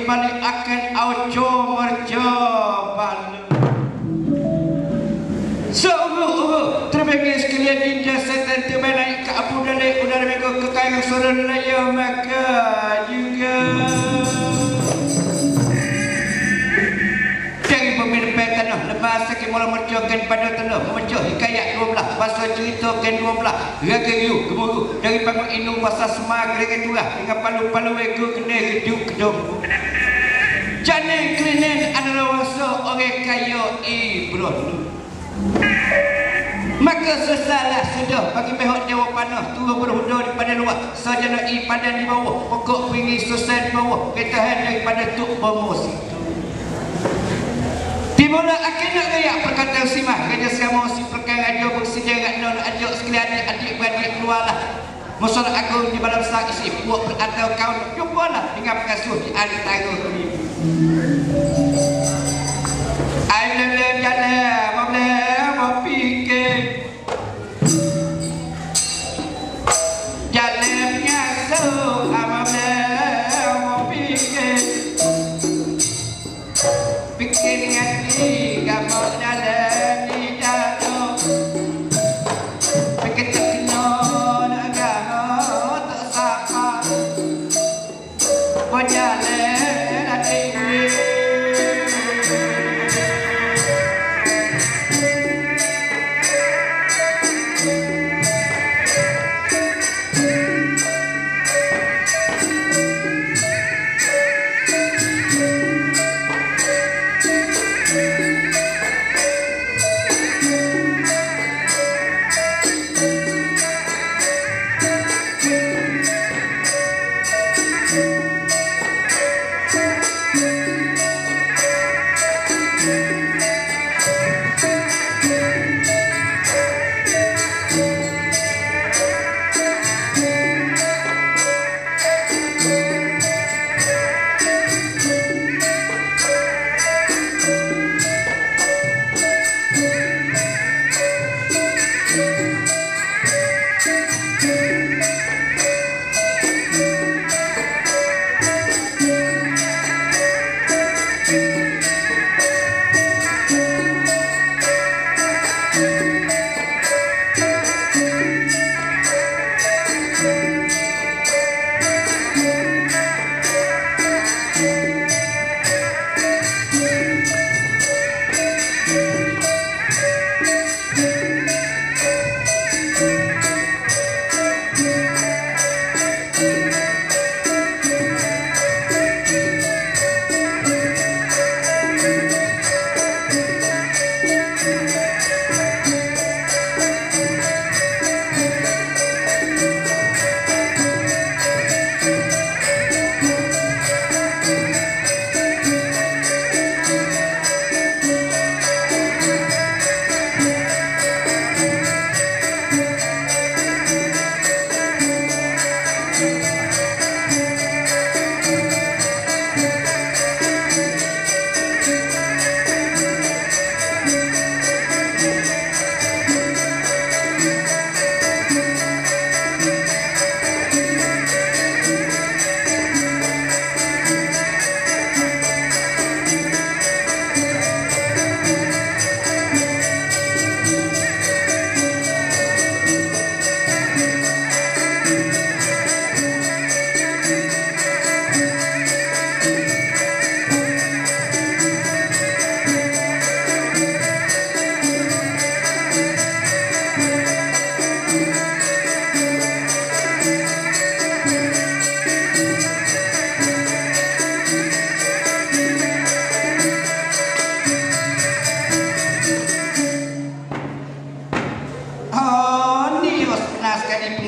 balik akan auco merca bala. Seuru-uru terbagi sekalian dinda setan terbaik ke abu dalai udara mereka kekayaan suara raya maka juga dari pemimpin tanah lepas sakit mula mercakan pada tanah memecah hikayat 12 pasal ceritakan 12 raga yu gemuruh dari bangun inu pasal semar gerega turah dengan palu-palu ego kena geduk kedung jane klinen adalah wasa orang kaya Ibrahim. Maka sesalah sudah bagi pihak Dewa Panah turun berhuda daripada luar sajana padan di bawah pokok pinggir susah di bawah ketahan daripada tuk bermusi. Dimula akan nak gaya perkataan simah Raja Siamah si perkara raja bersejarah non ajak sekalian adik-beradik keluarlah masalah agung di dalam sang isi buat beratau kawan jumpalah dengan pengasuh di antara ini. Ayolah jalan mau fikir jalannya so mau fikir fikir hati kamu jalan di jatuh fikir tak kenal agama tak sapa berjalan hati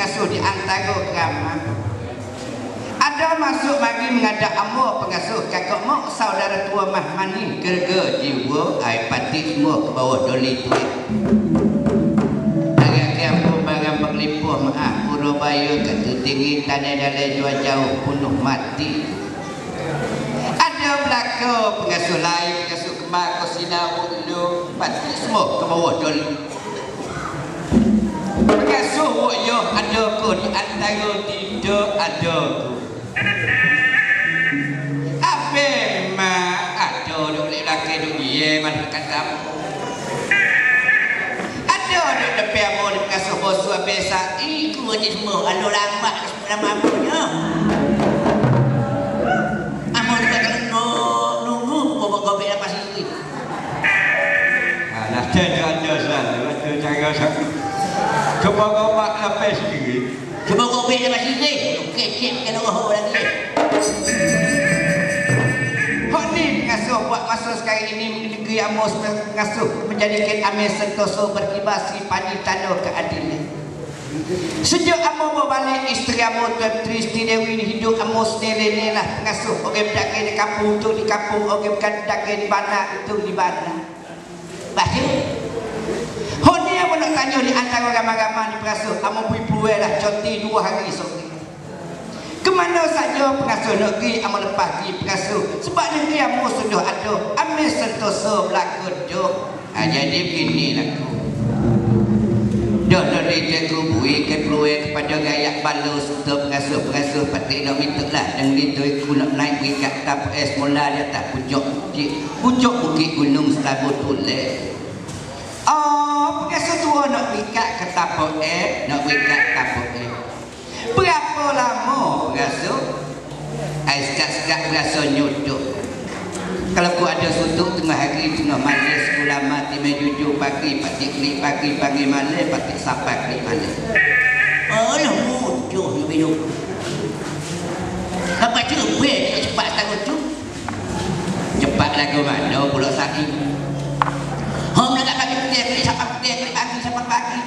pengasuh di antara ramah. Ada masuk mari mengadap amor pengasuh kakak mak saudara tua mah mani gerga jiwa ai pati semua ke bawah doli tu. Agak kiampur barang berlimpah maaf Purabaya kata tinggi tanah dalam jauh jauh penuh mati. Ada belaka pengasuh lain pengasuh kembar kosina ulu pati semua ke bawah doli. Pengasuh yo ada ke di antara tidak ada ke. Apa kamu. Ada depan amo di pengasuh bosu biasa. Iku je semua. Anu lama amonya. Amo juga nunggu gobek lepas itu. Nah, ada sana, ada cara satu. Coba kau mak lepas sendiri. Coba gobek lepas itu. Kecil kan orang lagi. Ni pengasuh buat masa sekarang ini negeri Amos pengasuh menjadikan Amir Sentosa berkibasi panji tanah keadilan. Sejak Amos berbalik isteri Amos Tuan Tristi Dewi ini hidup Amos nilai lah pengasuh. Orang berdagang di kampung itu di kampung, orang berdagang di mana itu di mana. Baca. Honi yang nak tanya di antara ramai-ramai di pengasuh Amos beri peluang lah cuti 2 hari sore. Kemana saja pengasuh negeri amal lepas pergi pengasuh sebab negeri amal sudah ada Amir Sentosa berlaku dah. Jadi beginilah aku dah dari cikgu bui ke peluang kepada gayak balus untuk pengasuh patik nak minta lah dan itu aku nak naik pergi kat TPS mula dia tak pucuk bukit gunung Selabu Tulek. Pengasuh tua nak pergi kat TPS nak pergi kat TPS. Berapa lama pengasuh? Sekat-sekat berasa nyutuk. Kalau aku ada sutuk tengah hari, tengah malam, sekolah mati, menuju pagi, patik klik pagi, pagi malam, patik sampai klik malam. Alah, muncul ni minum. Apa cepet dia cepat tahu tu? Cepat lagu mana pula saat ini? Hom nak pagi klik sampai klik pagi sampai pagi.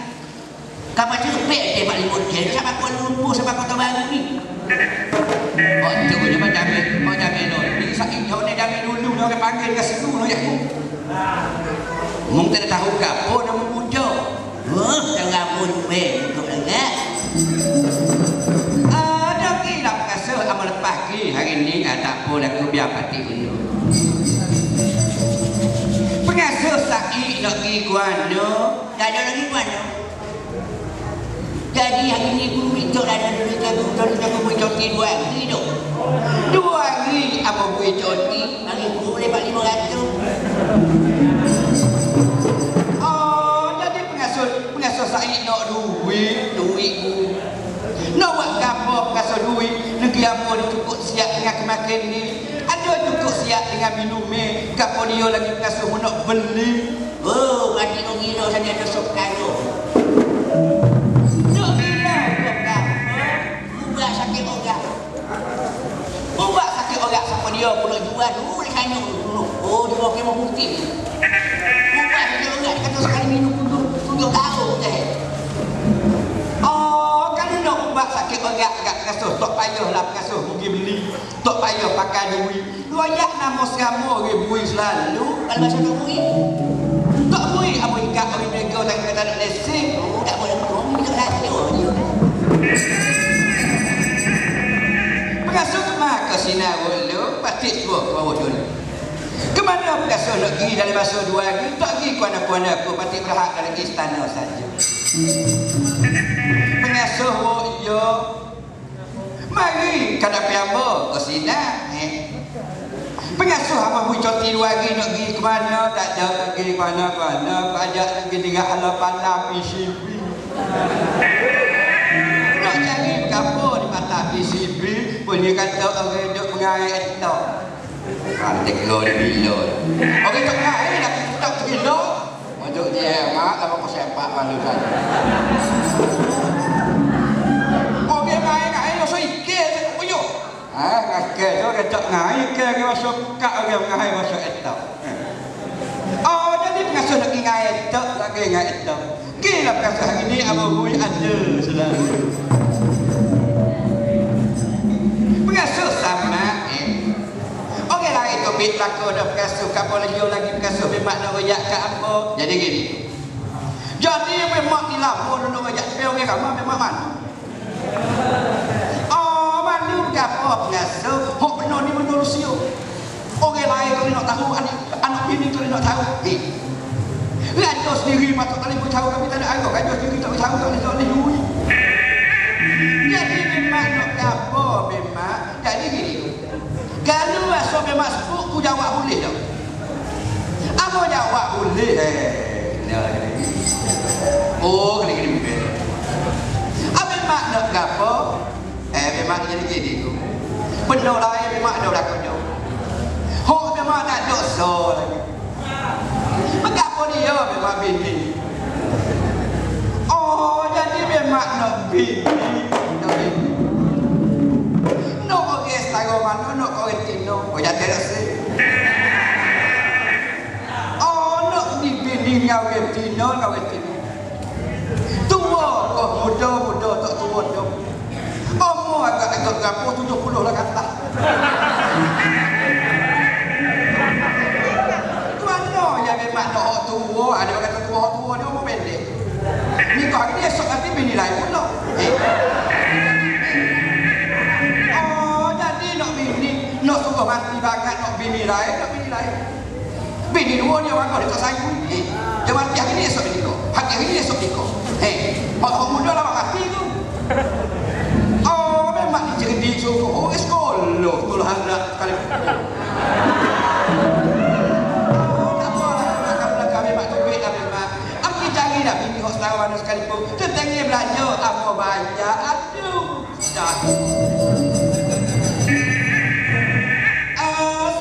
Kapan cepet dia balik muncul sampai Kuala Lumpur sampai Kota Baru ni. Oh, tu je macam dulu. Ni saking jauh ni jamin dulu orang panggil kat situ no yakku. Mung tak tahu ke apa nama muncul. Jangan muncul untuk dengar. Ada kira pengasuh amal pagi hari ni tak apa aku biar pati dulu. Pengasuh sakit nak pergi Guano. Tak ada lagi Guano. Jadi hari ni guru minta ada duit aku boleh cuti 2 hari tu. 2 hari apa boleh cuti? Hari guru boleh balik 500. Jadi pengasuh saya nak duit guru. Nak buat apa pengasuh duit? Negeri apa dia cukup siap dengan kemakan ni? Ada cukup siap dengan minum ni? Kapo dia lagi pengasuh nak beli? Berarti orang gila sana ada sok karo. Buat sakit orang siapa dia pula jual dulu dia tanya dulu. Dia bawa kemah putih. Buat sakit orang kata sekali minum 7 tahun je. Kalau nak buat sakit orang agak pengasuh tak payahlah pengasuh pergi beli. Tak payah pakai duit. Royak nama serama ribuan selalu. Kalau masa tak bui. Tak bui apa ikat orang mereka tak kata nak lesen. Tak boleh ngomong minta lagi dia. Pengasuh kemana ke sini dulu? Patik tua ke bawah dulu. Kemana pengasuh nak pergi dalam masa 2 hari? Tak pergi ke mana-mana aku. Patik berhak dalam istana saja. Pengasuh yo. Mari kada piamba ke sini. Pengasuh apa pun cuti 2 hari nak pergi ke mana? Tak ada pergi ke mana-mana. Ajak pergi dengan halapan PCB. Nak cari apa di mata PCB? Punya kata orang duduk mengair itu. Cantik lo di bilo. Orang tak mengair nak kita tergilo. Untuk dia mak apa kau sepak malu kan. Orang mengair lo sikit apa yo? Ngakak tu dia tak mengair ke masuk kak orang mengair masuk itu. Jadi pengasuh nak mengair itu lagi mengair itu. Gila pengasuh hari ni apa hui ada selalu. Pengasuh sama orang lain tu bit belakang dah pengasuh kapal lagi pengasuh memang nak royak ke apa. Jadi gini. Jadi memang di lapor nak royak pe orang ramai memang mana. Mana ke apa pengasuh? Hok benar ni manusia. Orang lain tu nak tahu anak bini tu nak tahu. Raja sendiri patut tak boleh tahu kami tak ada arah. Raja sendiri tak boleh tahu tak boleh duit. Jadi memang nak apa memang. Jadi gini. Kalau asal memang sebut ku jawab boleh tak? Apa jawab Oh, kena kena bebel. Apa mak nak gapo? Memang jadi tu. Benar lain memang ada belakang dia. Hok memang tak dosa lagi. Mengapa dia memang bini? Oh, jadi memang nak bini. Nak orang setara mana, nak orang Tino. Oh, jadi rasa. Oh, nak bini orang Tino, orang Tino. Tua kau muda tak tua dia. Umur agak berapa 70 lah kata. Tuan yang memang nak tua, ada orang kata tua dia umur pendek. Ni kau ni esok nanti bini lain pula. Oh, jadi nak bini, nak suruh mati banget nak bini lain. Bini dua dia orang kau dekat saya. Dia mati hari ni esok bini kau. Hari ni esok bini kau. Mak muda lah mati tu. Oh, memang cerdik suruh. Oh, sekolah tu lah nak sekali. Oh, tak apalah belakang memang tu duit lah memang. Aku cari dah bini kau setara mana sekalipun. Ketengah belanja apa banyak. Aduh. Dah.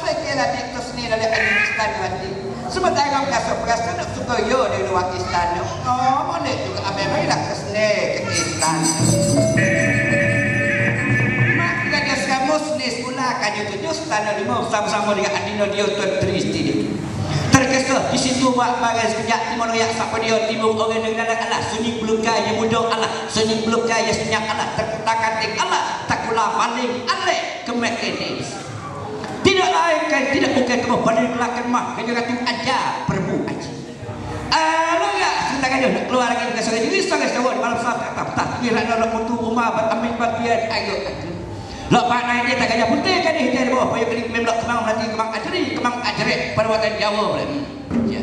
Sekianlah dia tu seni dari Pakistan nanti. Sementara perasaan nak suka yo dari Pakistan. Oh, mana juga apa-apa nak kesne ke Islam. Maka dia sekarang seni pula kayu tujuh standar 5 sama-sama dengan Adino dia Tuan Tristi dia. Terkesah di situ buat bagai sekejap timur yang siapa dia timur orang dengan Allah sunyi pelukai yang mudah Allah sunyi pelukai yang senyap Allah terkutak-katik Allah takulah paling alek kemek ini. Tidak lain kan tidak bukan kamu pada belakang mah kerja katu aja perbu aja. Enggak sebentar aja nak keluar lagi dengan sengaja ini sangat jauh malam saat tak kira nak mutu rumah bertamik bagian ayo. Lok pak naik dia tak kaya putih kan dia di bawah payah klik memblok kemang nanti kemang ajri perbuatan Jawa berani. Ya.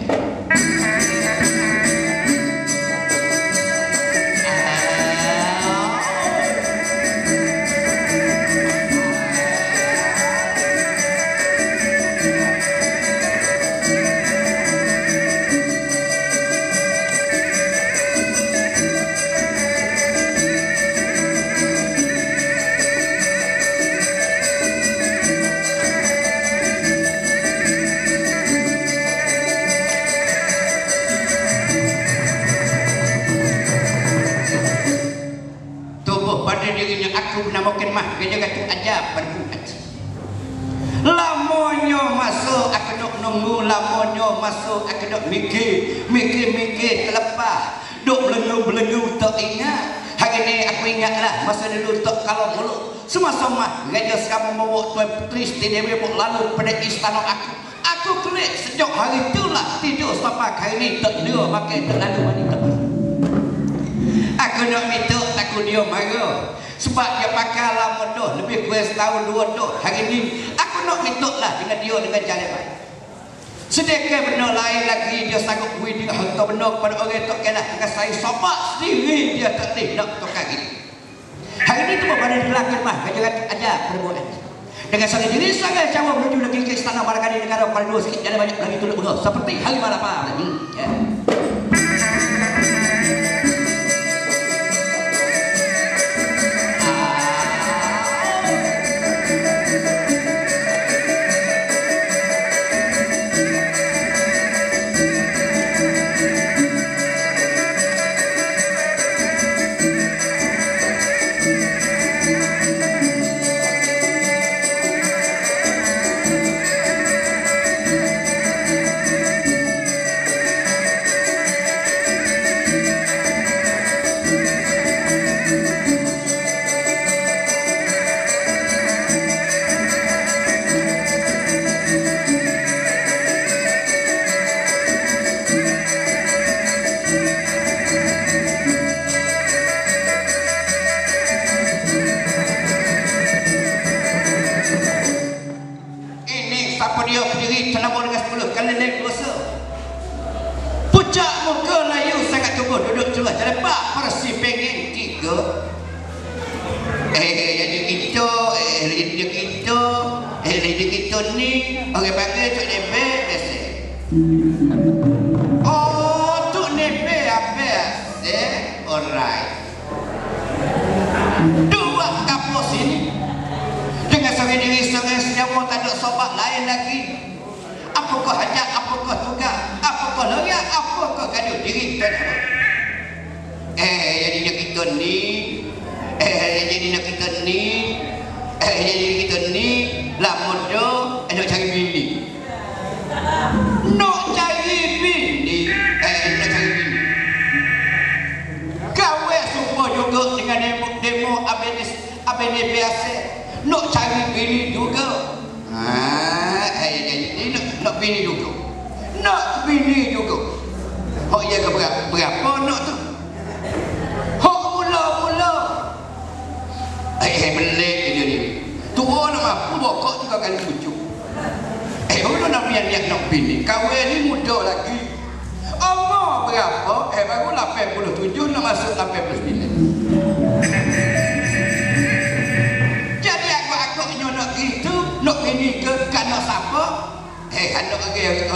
Aku namakan mah kerja katu aja berbuat. Lamonyo masuk aku dok nunggu lamonyo masuk aku dok mikir terlepas dok belengu tak ingat. Hari ni aku ingatlah masa dulu tak kalau dulu sama-sama raja sekarang membawa Tuan Putri Siti Dewi lalu pada istana aku kelik sejak hari itulah tidur sampai hari ni tak dia makan terlalu wanita. Aku nak minta takut dia marah. Sebab dia pakai lama dah lebih kurang setahun 2 dah. Hari ni aku nak minta lah dengan dia dengan jalan baik. Sedekah benda lain lagi dia sanggup beri dia harta benda kepada orang tak kena dengan saya sobat sendiri dia tak boleh nak tukar ini. Hari ni tu pada belakang mah kajian aja perbuatan. Dengan sangat diri sangat cawa menuju negeri ke istana Malakadi negara pada 2 sikit jadi banyak lagi tulis bunga seperti hari malam lagi. Ya. dia berdiri tenabur dengan 10 kali naik dosa. Pucak muka layu sangat tubuh duduk celah terlepak persi pengen 3. Jadi kita ni orang panggil cok debek biasa. Oh Dua kapur sini dengan seorang diri seorang senyawa, tak ada sobat lain lagi. Apakah hajat, apakah tugas, apakah loyak, apakah gaduh diri tak ada. Jadinya kita ni jadinya kita ni lama dah nak cari bini. Nak cari bini. Kau sumpah juga dengan demo abang biasa. Nak cari bini juga. Nak bini juga. Nak bini juga. Hok ya ke berapa nak tu? Hok mula-mula. Melek dia ni. Tua nak mampu bokok 3 kali 7. Orang nak niat nak bini. Kahwin ni muda lagi. Umur berapa? Baru 87 nak masuk 89. Jadi aku nak gitu, nak bini ke nak siapa? Anak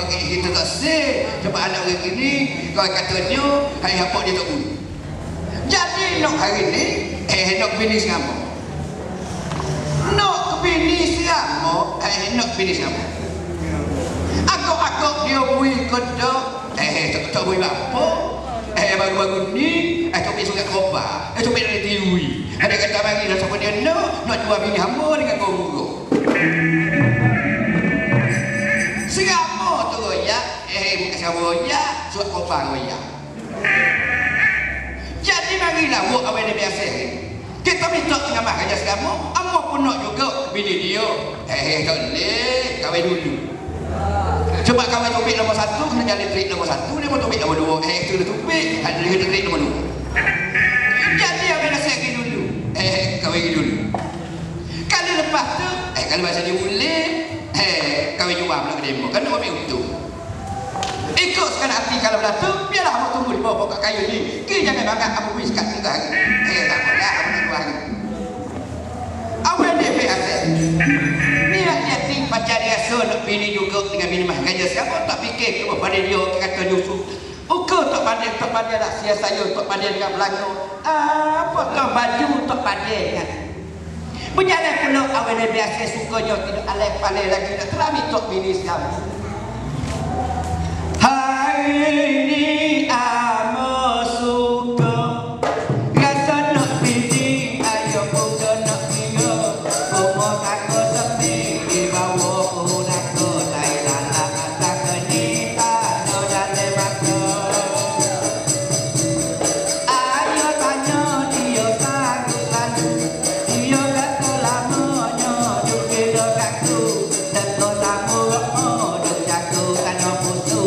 kita tak sih. Sebab anak orang gini, kau katanya, apa dia tak boleh. Jadi nak hari ni, nak bini sama. Nak bini sama, nak bini sama. Aku dia bui kedok, tak bui apa. Baru-baru ni, tak bui surat kobar, tak bui dari tiwi. Ada kata bagi lah siapa dia nak jual bini hamba dengan kau buruk. Siapa tu royak? Bukan siapa royak, surat kobar royak. Jadi marilah buat awal dia biasa. Kita minta dengan mak kerja sekarang, amma pun nak juga bini dia. Tak boleh, kahwin dulu. Sebab kahwin topik nombor 1, kena jalan trik nombor 1, dia pun topik nombor 2. Itu dia topik, ada dia trik nombor 2. Jadi awal dah siap dulu. Kahwin dulu. Kalau lepas tu, kalau masa dia boleh, kahwin jual pula ke demo. Kan nak ambil untung. Ikut sekarang hati kalau belah tu, biarlah abang tunggu di bawah pokok kayu ni. Jangan bangga kamu wis kat 3 hari. Tak apalah, abang nak 2 hari. Awal dia biasa. Niat dia ting pacar dia nak bini juga dengan bini mah kerja siapa tak fikir ke pada dia kata Yusuf. Tak pandai lah sia saya tak pandai dengan belanga. Apa tak baju tak pandai kan. Berjalan pula awal dia biasa sukanya tidak alai-palai lagi nak terami tok bini sekarang. Hari ini amo suka rasa nak bini ayo buka nak dia umur aku sepi di bawah pohon aku tai lala tak kenita no jale maka ayo tanya dia sanggup selalu dia kata lamanya dukir dekatku dan kau tamu duk jago kan pusu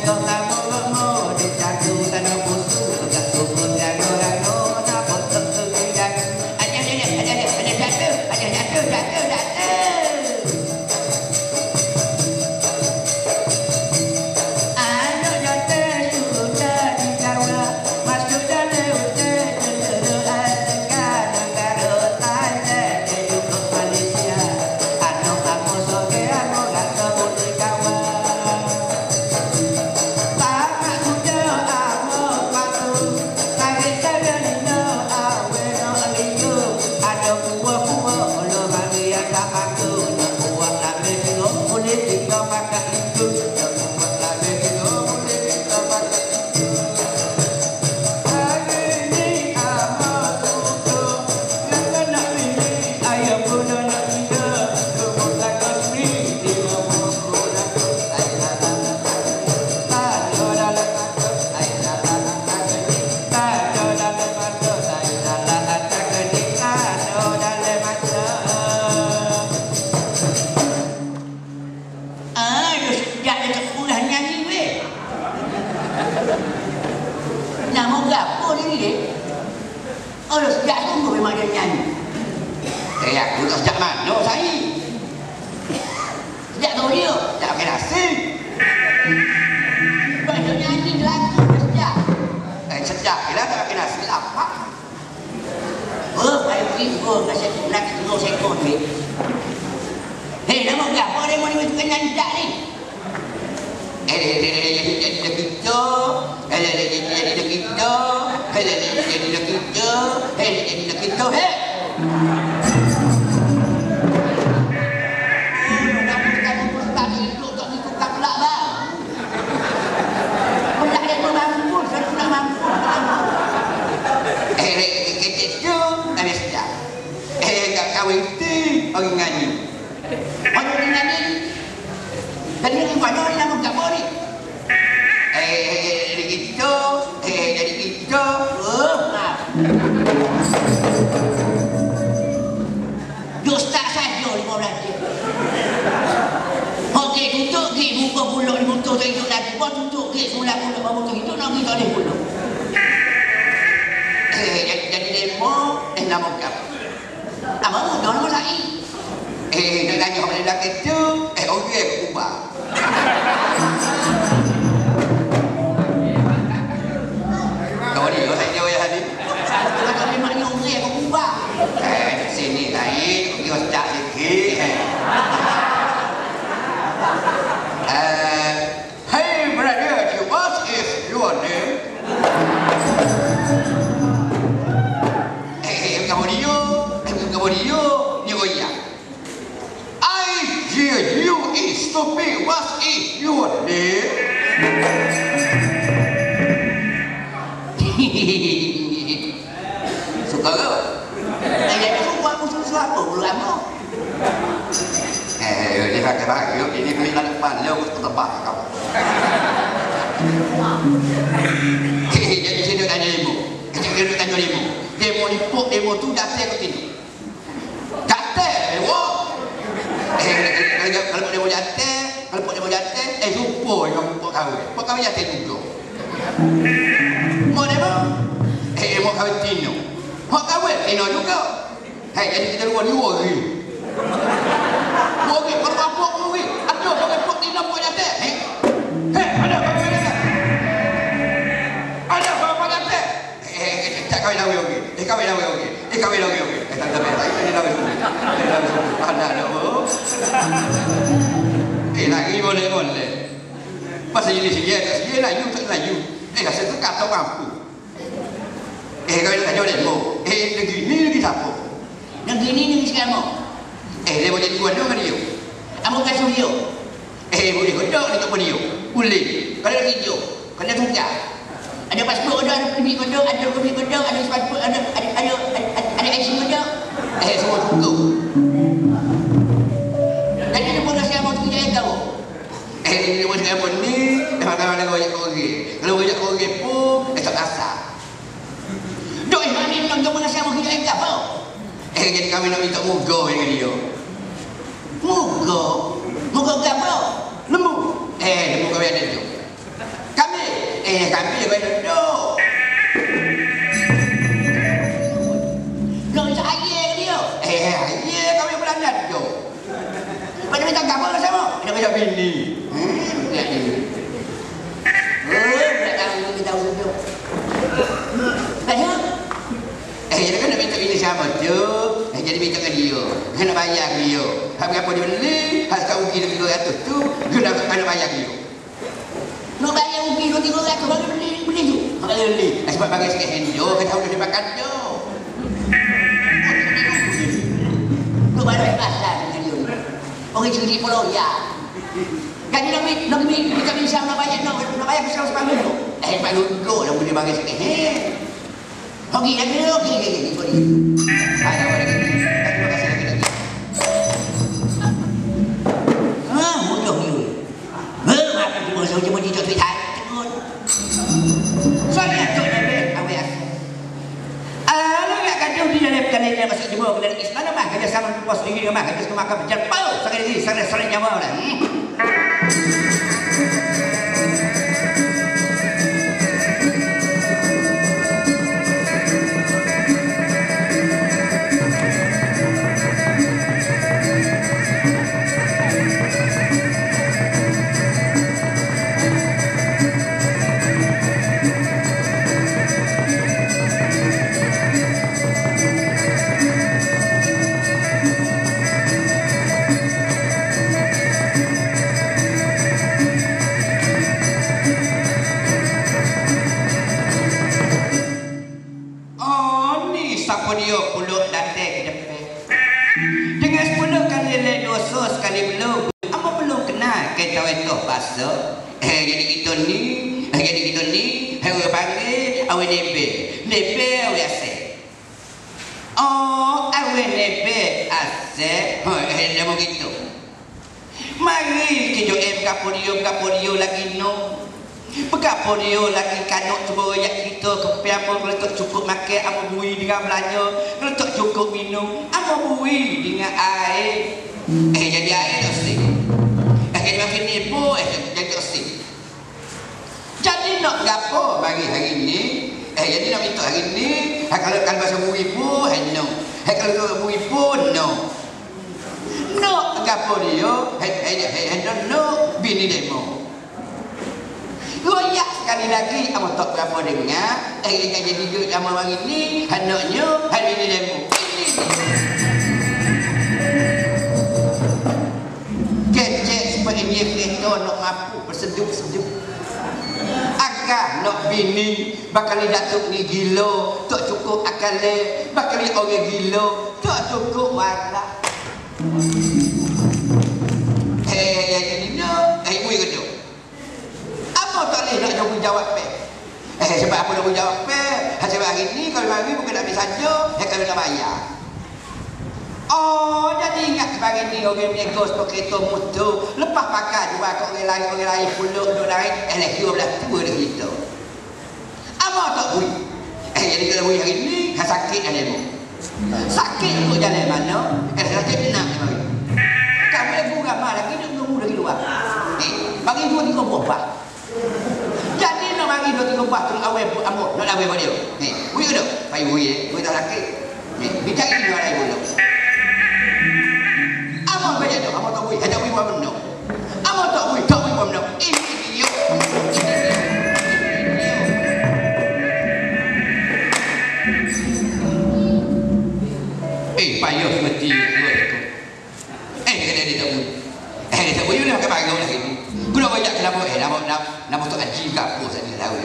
Don't Oh, sejak tunggu memang dia nyanyi. Aku tak sejak mana saya? Sejak tahu dia. Tak pakai nasi. Lepas dia nyanyi lagu dia sejak. Sejak kita tak pakai nasi apa? Oh, saya pergi go kasi nak tunggu sekon ni. Hei, nama apa dia mau ni tukang nyanyi tak ni? Jadi kita. Orang nyanyi. Orang ni nyanyi. Dan dia banyak ni nama apa ni? Jadi kita. Oh, maaf. Dostak saja 15 dia. Okey, tutup ke buka pulak ni motor tu hidup lagi. Kau tutup ke sulah pulak motor hidup nak pergi tak boleh pulak. Jadi demo nama apa? Apa tu? Nama saya. Nak tanya orang lelaki tu, okey berubah. Kau ni, saya jauh ya hari. Kata memang ni orang yang berubah. Sini lain, kita sejak sikit. Hey brother, what is your name? Kamu dia, ni goya. I hear you is stupid. What is your name? Suka ke? Dia suka aku susu apa pula kamu? Dia pakai baju, ini duit nak depan, dia aku tebak kau. Jadi sini tanya ibu. Kita tanya ibu. Demo ni pok, demo tu dah saya ke sini. Jatuh, demo. Kalau demo jatuh, kalau demo jatuh, jumpa dengan pok kau. Pok kau jatuh juga. Mau demo? Mau kawin Tino. Mau kawin Tino juga. Jadi kita dua lagi. Okey, kalau apa okey. Aduh, pakai pok Tino pok jatuh. Ada apa jatuh? Ada apa jatuh? Tak kawin lagi okey. Kawin lagi okey. Kawin lagi okey. Tak ada apa. Ini lagi okey. Ada lagi boleh. Pasal ini sini laju tak laju. Rasa tu kata mampu. Kawin tanya demo. Negeri siapa? Negeri ni siapa? Dia boleh jadi gua dengan dia. Kamu kasih dia. Boleh kodok ni tak boleh. Boleh. Kalau nak hijau, kena tunggal. Ada pasport kodok, ada permit kodok, ada permit kodok, ada pasport, ada IC kodok. Semua tunggu. Jadi dia pun rasa mau kerja yang tahu. Dia pun cakap pun ni, kadang-kadang dia goyak korek. Kalau goyak korek pun, tak kasar. Dok, mana ni orang rasa mau kerja yang tahu? Jadi kami nak minta muka dengan dia. Muka? Muka ke apa? Lembu. Lembu kami ada tu. Kami ada tu. Dok, macam ayah dia. Ayah kami pun ada tu. Pada minta gambar sama? Dia macam bini. Lihat ni. Tak tahu kita tahu tu. Kenapa? Dia kan nak minta ini sama tu. Jadi minta ke dia. Dia nak bayar dia. Apa dia beli, harus kau rugi lebih 200 tu, dia nak bayar dia. Nak bayar rugi 200-300 bagi beli tu? Kalau beli, sebab bagi sikit hendo, kita tahu dia makan tu. Nak bayar pasal dengan dia ni. Orang curi pulau ya. Kan dia nak kita bisa nak bayar besar sepuluh tu. Sepuluh tu, dia boleh bagi sikit. Okey, lagi. Ada apa lagi? Terima kasih lagi. Mudah ni. Maaf cuma saya cuma dia tweet hai. Saya tu lebih awak. Lu nak kacau di dalam kanalnya masuk jemur ke dalam Islam mah kerja sama pos tinggi mah kerja sama makan berjempau sekali sering nyawa dah. nebe. Nebe biasa. Oh, awe nebe ase. Dia begitu. Mari kita kapodio lagi no. Kapodio lagi kanok cuba ayak kita kepiapa kalau cukup makan apa bui dengan belanja, kalau tak cukup minum apa bui dengan air. Jadi air tak sih. Jadi makin ni pun jadi tak sih. Jadi nak gapo bagi hari ni? Jadi nak minta hari ni. Kalau bahasa bui pun no. Kalau bui pun no. No gapo dia? No bini demo. Royak sekali lagi amat tak berapa dengar. Jadi duduk sama hari ni, anaknya hari ni demo. Kecek supaya dia kereta nak mampu bersedup-sedup. Agak nak bini bakal datuk ni gila, tak cukup akal le, bakal orang gila, tak cukup warak. Jadi no, ibu kedua. Apa tak boleh nak jawab pe? Sebab apa nak jawab pe? Sebab hari ni kalau mari bukan nak ambil saja, kalau nak bayar. Oh, jadi ingat sebagai ni orang nego stok kereta motor, lepas pakai jual kat orang lain pulak duk naik, lek 12 tua dah kita. Apa tak bui? Jadi kalau bui hari ni, sakit ada mu. Sakit untuk jalan mana? Sakit nak mari. Tak boleh gurau lagi duk tunggu lagi luar. Bagi 2-3 buah. Jadi nak mari 2-3 buah tu awal amuk nak awal dia. Bui ke tak? Pai bui tak sakit. Bicara ni orang dulu. Amal baca tu, amal tak bui, ada bui buat benda. Amal tak bui buat benda. Ini payah seperti itu. Kena dia tak bui. Dia tak bui ni makan bagau lagi. Guna banyak kenapa? Nama tu Haji ke apa saya tahu.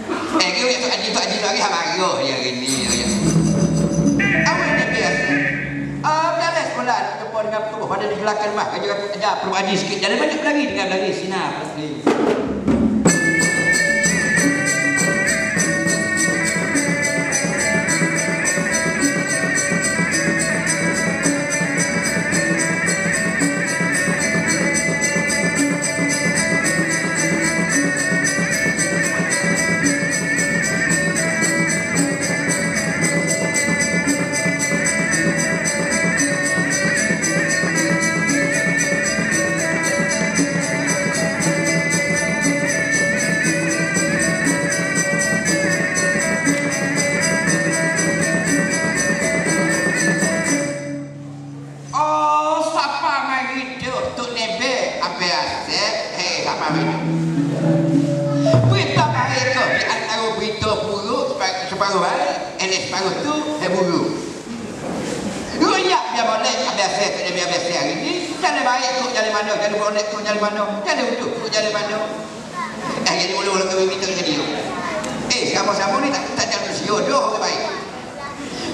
Kau tu Haji lagi hamago dia hari ni. Awak ni biasa. Biasa sekolah jumpa dengan tu pada di belakang mah kerja ajar perlu Haji sikit. Jangan banyak lagi dengan lagi sinar lagi. Separuh baik, separuh tu buruk. Royak biar boleh biasa tak dia biasa hari ni. Jalan baik kok jalan mana, jalan boleh kok jalan mana, jalan untuk kok jalan mana. Jadi mula-mula kami minta ke dia. Sama-sama ni tak jalan sia dah baik.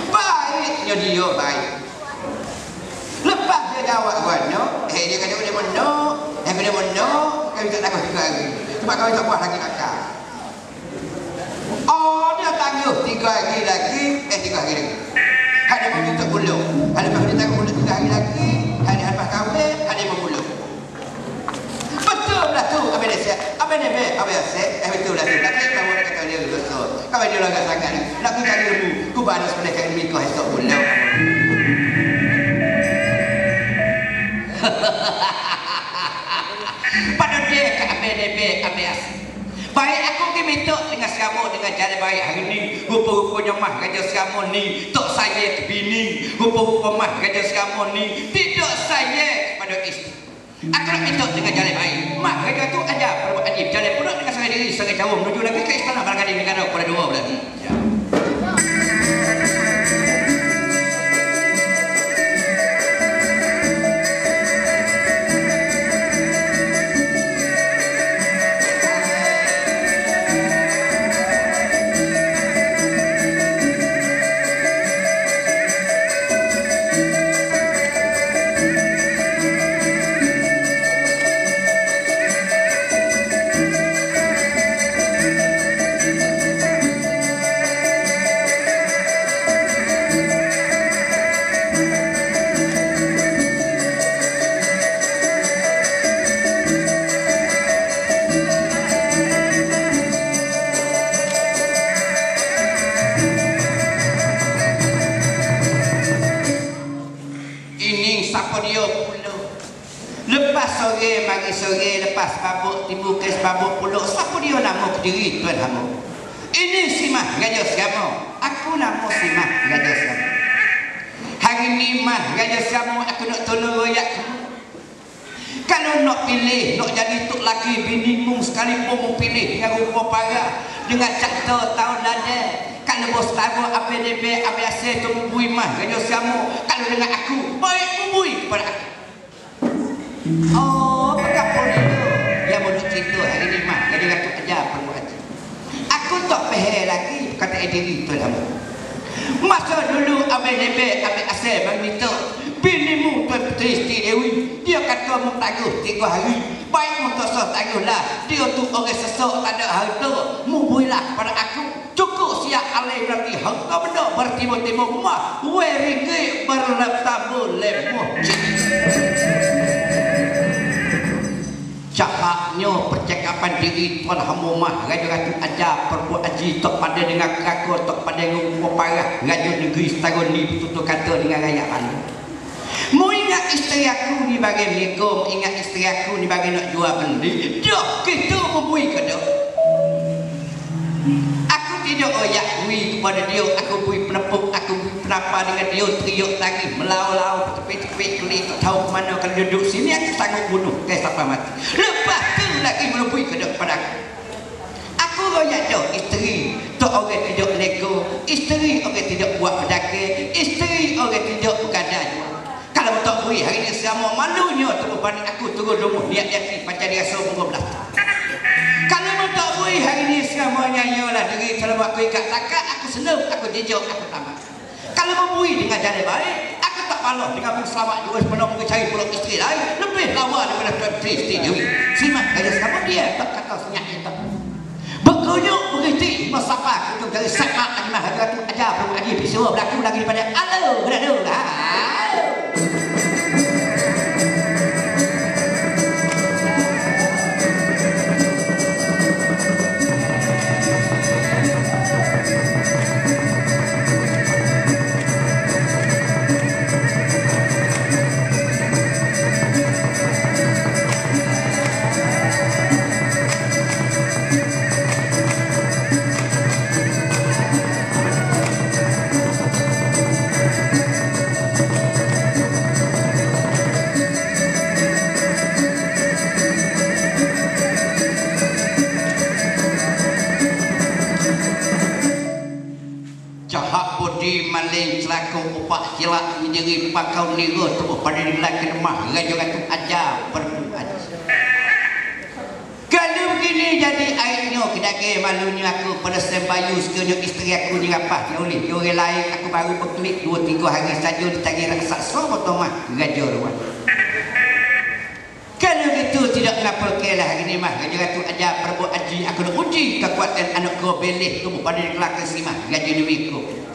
Baiknya dia baik. Lepas dia jawab mana, dia kata dia mana, dia mana, kami tak takut juga lagi. Sebab kami tak puas lagi nakal. Oh, dia tangguh 3 hari lagi. Ada mau minta bulung. Ada mau minta bulung 3 hari lagi. Ada lepas kahwin, ada mau bulung. Betul lah tu. Apa dia siap? Apa dia be? Apa dia siap? Betul lah tu. Tapi kamu nak kata dia betul. Kalau dia agak sangat. Nak kita cari lembu. Ku baru sebenarnya kami kau esok bulung. Pada dia ke apa asal. Baik aku ke minta dengan kamu dengan cara baik hari ni. Rupa-rupanya mah kerja kamu ni tak saya ke bini. Rupa-rupa mah kerja kamu ni tidak saya kepada isteri. Aku nak minta dengan cara baik. Mah kerja tu aja perbuatan ajib. Jalan pula dengan saya diri sebagai jauh menuju lagi ke istana barangkali negara pada 2 bulan. sore mari sore lepas babuk timbul kes babuk puluk. Siapa dia nama Kediri tuan hamba? Ini Simah Raja Serama. Aku nama Simah Raja Serama. Hari ni mah Raja Serama aku nak tolong royak kamu. Kalau nak pilih, nak jadi tok laki bini mung sekalipun mu pilih dengan rupa parah, dengan cakta tahun ladan. Kalau bos tahu APDB, ABAC tu membui mah Raja Serama. Kalau dengan aku, baik membui kepada aku. Oh, mengapa itu? Yang mau nak cerita hari ni mah jadi aku ajar perbuatan. Aku tak faham lagi kata diri tuan hamba. Masa dulu ABDB, ABAC bang minta binimu Tuan Puteri Siti Dewi, dia kata mu taguh 3 hari. Baik mu tak sah taguh lah. Dia tu orang sesak tak ada harta. Mu builah kepada aku. Cukup siap alih lagi harta benda bertimbul-timbul mah. Weringi berletabul lemuh. Cakapnya percakapan diri Tuan Hamba mah Raja Ratu ajar perbuat haji tak pada dengan kerakor, tak pada dengan rupa parah. Raja negeri setahun ni betul-betul kata dengan rakyat Bandar. Mu ingat isteri aku ni bagi legom, ingat isteri aku ni bagi nak jual beli. Dah kita membui ke dah. Aku tidak oyak bui kepada dia, aku bui penepuk, aku bui penapa dengan dia teriuk lagi, melau-lau tepi-tepi kelik tak tahu ke mana. Kalau duduk sini aku sanggup bunuh ke siapa mati. Lepas tu lagi membui ke dah kepada aku. Aku oyak dah isteri tak orang tidak lego, isteri orang tidak buat pedagang, isteri orang tidak bergadang. Kalau tak beri hari ni sama malunya terus panik aku turun rumah niat yakin macam dia rasa bunga belakang. Kalau tak beri hari ni semuanya ialah diri terlepas aku ikat takat, aku senang, aku jejak, aku tamat. Kalau memberi dengan jalan baik, aku tak malah dengan selamat juga sebenarnya mungkin cari pulau isteri lain lebih lawa daripada Tuan Puteri Siti Dewi. Simak gaya sama dia tak kata senyap kita. Berkunyuk berhenti masafah untuk dari saat animah Raja Ratu ajar perbuatan haji peristiwa berlaku lagi daripada alo berada lah. Upak silap menjadi pakau nira tubuh pada lelaki lemah Raja Ratu ajar perbuatan. Kalau begini jadi airnya kedai malunya aku pada sembayu sekejap isteri aku ni rapah dia oleh dia orang lain aku baru berklik 2-3 hari saja ditagi raksasa otomat Raja Ruang. Kalau gitu tidak mengapa kelah hari ni mah Raja Ratu ajar perbuatan haji aku nak uji kekuatan anak kau belih tubuh pada lelaki simah Raja Dewiku.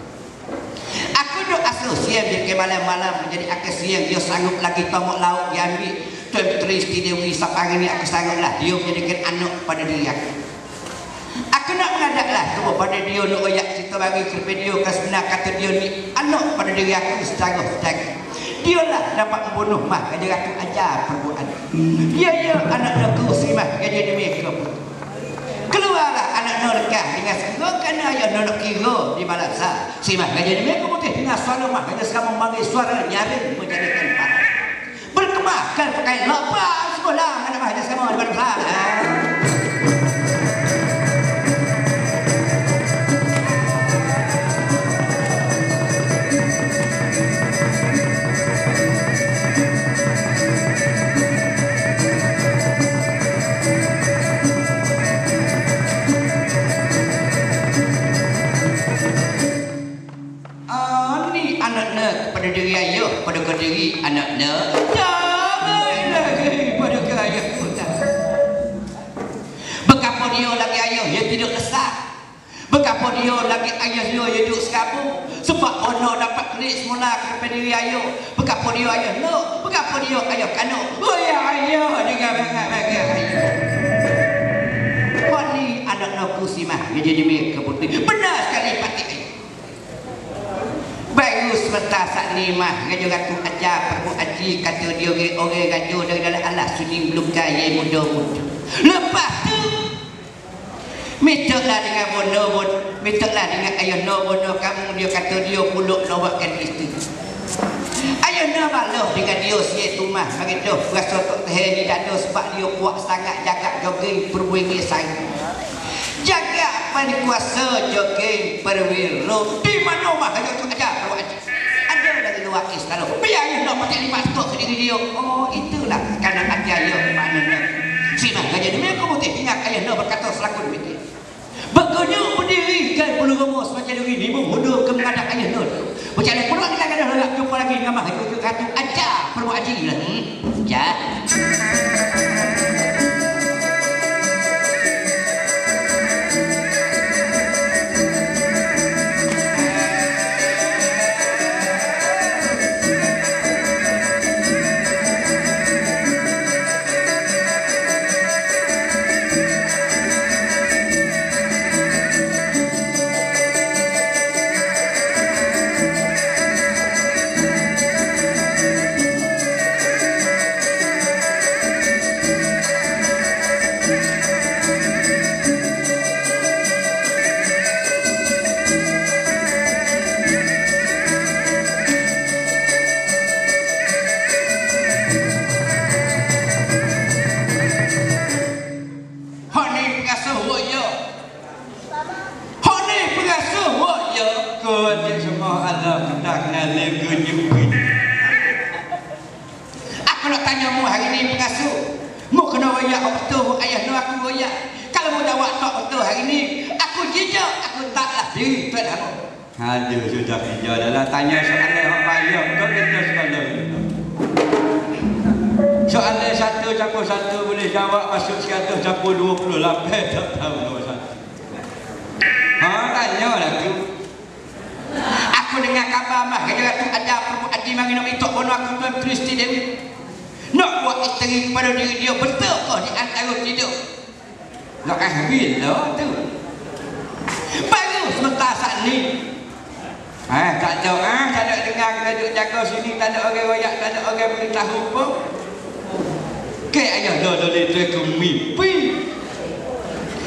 Aku duk asuh siang dia ke malam-malam menjadi akal siang dia sanggup lagi tomok lauk dia ambil Tuan Puteri Siti Dewi sampai hari ni aku sanggup lah dia menjadikan anak pada diri aku. Aku nak mengadap lah kepada dia nak oyak cerita bagi ke video kan sebenar kata dia ni anak pada diri aku secara dia lah dapat membunuh mah Raja Ratu ajar perbuatan. Ya anak aku si mah Raja Dewi ke keluarlah anak nolkah dengan segera kerana ayah nolak kira di balasa simah Raja Dewi putih dengan suara mah Raja sekarang memanggil suara nyaring menjadikan parah berkembangkan pakai lepas sekolah anak mah Raja sekarang di balasa. Pada diri ayah, pada diri anaknya jangan lagi pada ayah putar. Bekapa dia lagi ayah yang tidak lesat, bekapa dia lagi ayah dia yang duduk sekabung sebab ono dapat klik semula kepada diri ayah. Bekapa dia ayah no, bekapa dia ayah kano oh ya ayah dengan bagi ayah wali anak aku simah dia jadi milik kebutuhan benar sekali pati ayah bagus sebentar saat ni mah gajo aku ajar perbu aji kata dia orang gajo dari dalam alas suning belum kaya muda-muda. Lepas tu mintalah dengan mintalah dengan ayah bono kamu dia kata dia puluk nak buatkan isteri. Ayah nak baloh dengan dia si tu mah bagi tu rasa tok teh ni dada sebab dia kuat sangat jaga jogging perwingi saya. Jaga kuasa jogging perwiro di mana mah ayah tu ajar perlu ajar. Ada dari luar istana. Biar ayah nak pakai lima stok sendiri dia. Oh itulah kerana ajar dia maknanya. Sima gajah demi aku putih ingat ayah nak berkata selaku demikian. Berkunjung berdiri kan puluh rumus macam ini membunuh ke menghadap ayah nak. Macam mana puluh kita nak jumpa lagi dengan mah itu kata ajar perlu aji lah. Ajar. Aku nak tanya mu hari ni pengasuh. Mu kena royak betul ayah nu aku royak. Kalau mu jawab tak betul hari ni, aku jijak, aku taklah diri tuan aku. Aduh sudah kerja dah tanya soalan hak bayar kau kita sekali. Soalan 1+1 boleh jawab masuk 100 campur 20 lapis tak tahu nombor 1. Tanya lah tu. Aku dengar kabar mah kata tu ada perbu aji mari nak minta bono aku Tuan Kristi Dewi. Nak buat isteri kepada diri dia betul ke di antara tidur? Nak bila tu. Baru sebentar saat ni. Tak tahu tak ada dengar kita duduk jaga sini tak ada orang royak tak ada orang beritahu pun. Ke ayah dah tu aku mimpi.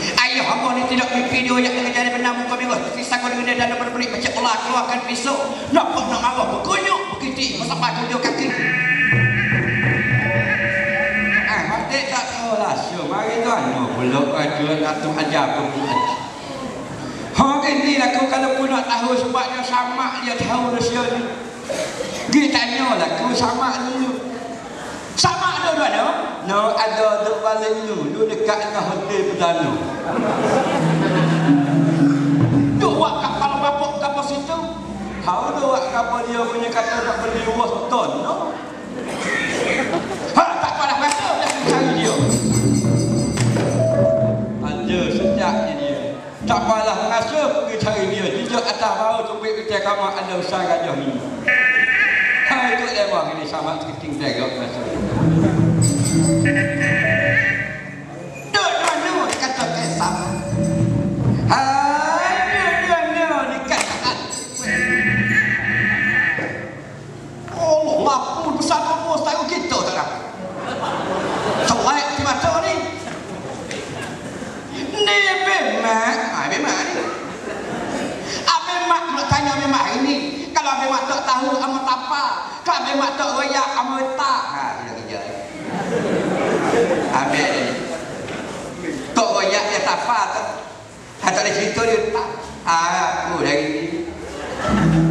Ayah hamba ni tidak mimpi dia royak dengan jadi benar muka merah. Sisa kau dengan dia dan berpelik macam Allah keluarkan pisau. Nampak nak marah berkunyuk berkitik sampai tujuh kaki. Matik tak tahu lah syur. Mari tuan belum ajuan Datuk ajar perbuatan. Ini aku kalau pun nak tahu sebabnya sama dia tahu rahsia ni. Dia tanya lah aku sama dulu. Sama ada dua no? No ada terbalik dulu dekat dengan hotel Perdana. Dua kapal babak kapal situ. Tahu dua kapal dia punya kata nak beli Boston no? Tak apalah rasa dah cari dia. Ada sejaknya dia. Tak apalah rasa pergi cari dia. Jejak atas bawah tubik kita kamar ada usaha gajah ni. Itu lewat ini sama keting tegak rasa. Dua kata kesam. Dua dikatakan. Allah mampu besar bos tahu kita tak. Selain di mata ni. Ni bemak ni. Abemak nak tanya bemak ini. Kalau abemak tak tahu amat apa. Kalau abemak tak royak amat tak. Dia kerja. Abek ni. Tak royak dia tak apa. Tak ada cerita dia tak. Aku dari ni.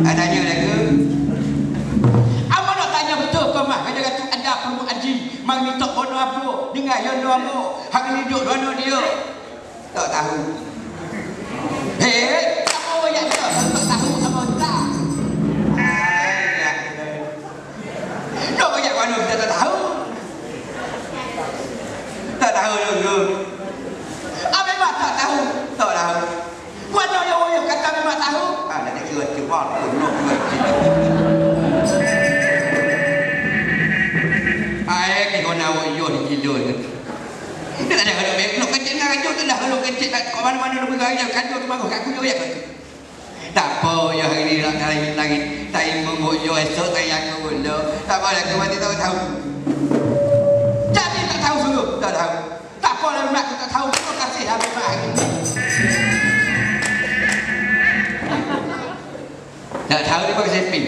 Tanya lagi. Amat nak tanya betul ke mah. Kata kata ada perlu aji. Mari minta bono apa. Dengar yang doa mu. Hari ni duduk doa dia. Tak tahu. Apa royak dia? Tak tahu amat tak. Tak royak mana kita tak tahu. Tak tahu dulu. Memang tak tahu. Tak tahu. Mana yang orang kata memang tahu? Nanti kira cuba pun. Kau nak yo di kilo ni. Dia tak ada kalau kecil dengan kacau tu dah kalau kecil kat mana-mana nak pergi kacau tu bagus aku yo ya. Tak apa ya hari ni nak langit. Tak ingin yo esok tak aku dulu. Tak apa aku mati tahu. Jadi tak tahu sungguh, tak tahu. Tak apa lah mak aku tak tahu. Terima kasih habis hari ni. Tak tahu dia pakai sepin.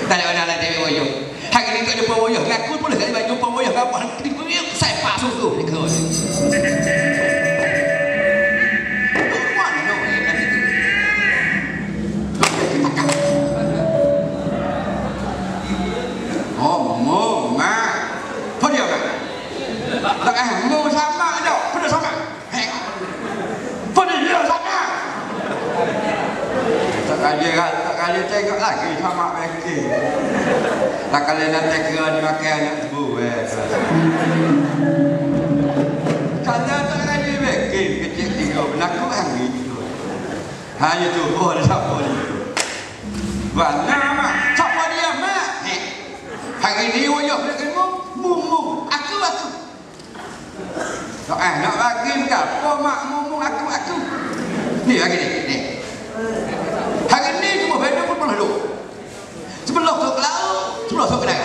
Tak ada mana lagi woyo. Hari ni tak jumpa woyo. Aku pun dah kali jumpa woyo apa ni saya pak sungguh ni kau. Tak mau sama dah, pada sama. Pada dia sama. Tak kali tengok lagi sama lagi. Tak kali nanti kira dimakan anak ibu. Kalau tak kali lagi kecil tinggal berlaku hari itu. Hanya tu boleh siapa itu. Mana mak? Siapa dia mak? Hari ni wajah nak kena mumu. Aku. Nak bagi ke apa mak ngomong aku. Ni lagi ni. Hari ni cuma benda pun pernah duduk. Sebelum tu laut, sebelum tu kedai.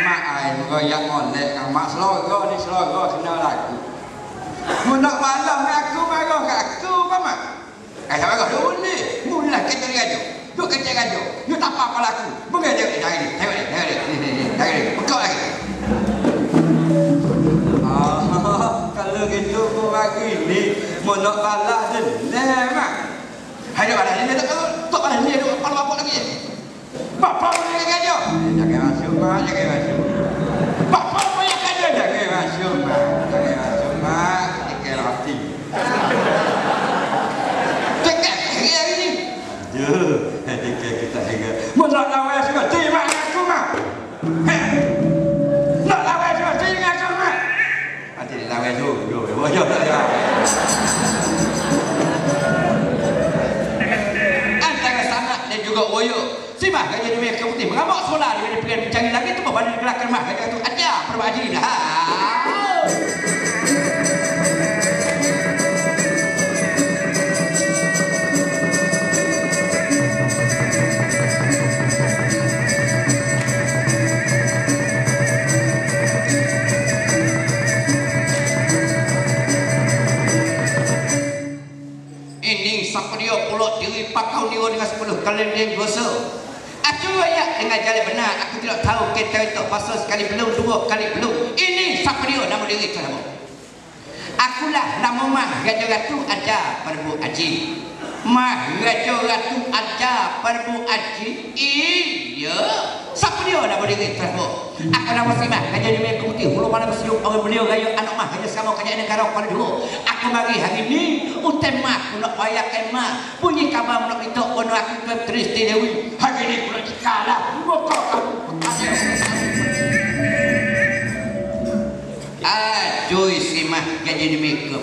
Mak ai ngoyak molek kang mak selogo ni selogo kena lagu. Mun nak malam aku marah kat aku kan mak. Tak marah dulu ni. Mula kita gajo. Duk kerja gajo. You tak apa-apa laku. Mengajar ni hari ni. Tengok ni. Ni. Bekau lagi. Kalau gitu kau bagi ni monok balas je mak. Hai dah balas ni tak balas ni duk kepala bapak lagi. Bapak punya kerja. Jangan masuk mak, jangan masuk. Bapak punya kerja jangan masuk mak. Jangan masuk mak, dikira hati. Cekak hari ni. Dikira kita harga. Monok lawan suka terima aku mak. Nak lawan suka terima aku mak. Nanti lawan tu, yo dah. Antara sanak dan juga woyo. Simak kerja di mereka putih. Mengamuk solar di pergi mencari lagi tu berbanding kelak rumah kerja tu aja perbaji dah. Dia pulak diri pakau dia dengan 10 kalendeng dosa. Aku ayat dengan jalan benar. Aku tidak tahu kita itu pasal sekali belum, 2 kali belum. Ini siapa dia nama diri kamu. Akulah nama mah Raja Ratu Aja Perbu Aji. Mah Raja Ratu Aja Perbu Aji. Iya. Siapa dia nama diri kamu. Aku nama Simah Raja di Mereka Putih. Mula mana bersejuk orang beliau gaya anak mah Raja sama kerja negara pada dulu. Aku bagi hari ini utama aku nak bayarkan mah. Bunyi kabar nak itu kono aku ke Tristi Dewi. Hari ini aku nak dikalah. Muka kamu aduh Simah Raja di Mereka.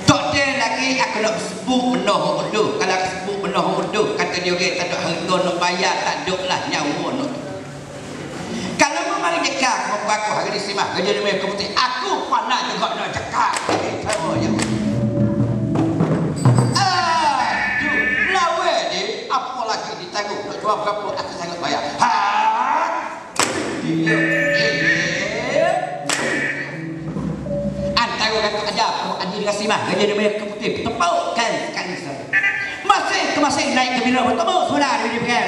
Tak ada lagi aku nak sebut penuh unduh. Kalau aku sebut penuh unduh kata dia tak ada harga nak bayar tak ada lah nyawa nak. Kalau memang cakap aku hari ni Simah Raja di Mereka Putih. Aku pandai juga nak cakap. Sama je. Aduh, lawan dia apa lagi ditangguh nak jual berapa aku sangat bayar. Dia. Antara kata aja Anji dengan Simah Raja di Mereka Putih tepaukan kanser. Masing naik ke bila bertemu sudah di pergi.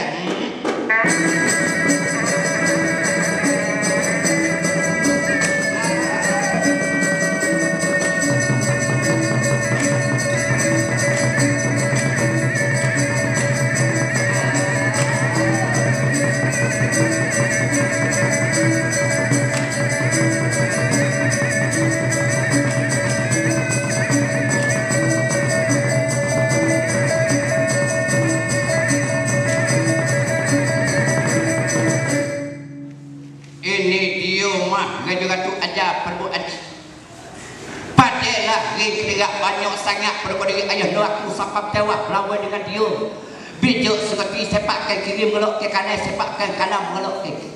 Banyak sangat daripada ayah lu aku sampai tewah melawan dengan dia. Bijak seperti sepakkan kiri mengelok ke kanan, sepakkan kanan mengelok ke kiri.